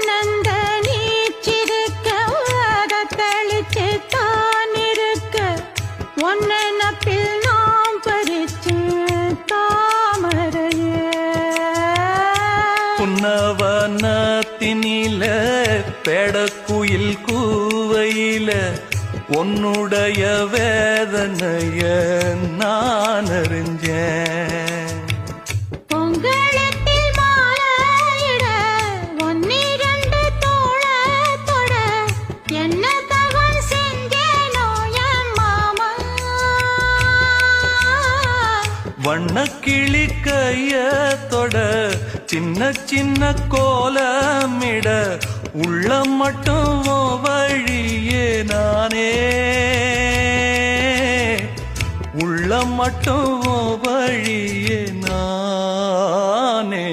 உன்னந்த நீச்சிருக்க அதை தெளிச்சு தான் இருக்க ஒன்ன நப்பில் நாம் பறிச்சு தாமரையே புன்னவனத்தினில பெடக்குயில் கூவையில உன்னுடைய வேதனைய நான் அறிஞ்சேன் பொங்கலத்தில் மாலையிட ஒன்னிரண்டு தோளத்தொட என்ன தவம் செஞ்சேனோ என் மாமா வண்ணக்கிளி கையத்தொட சின்ன சின்ன கோலமிட உள்ளம் மட்டும் வழியே நானே உள்ளம் மட்டும் வழியே நானே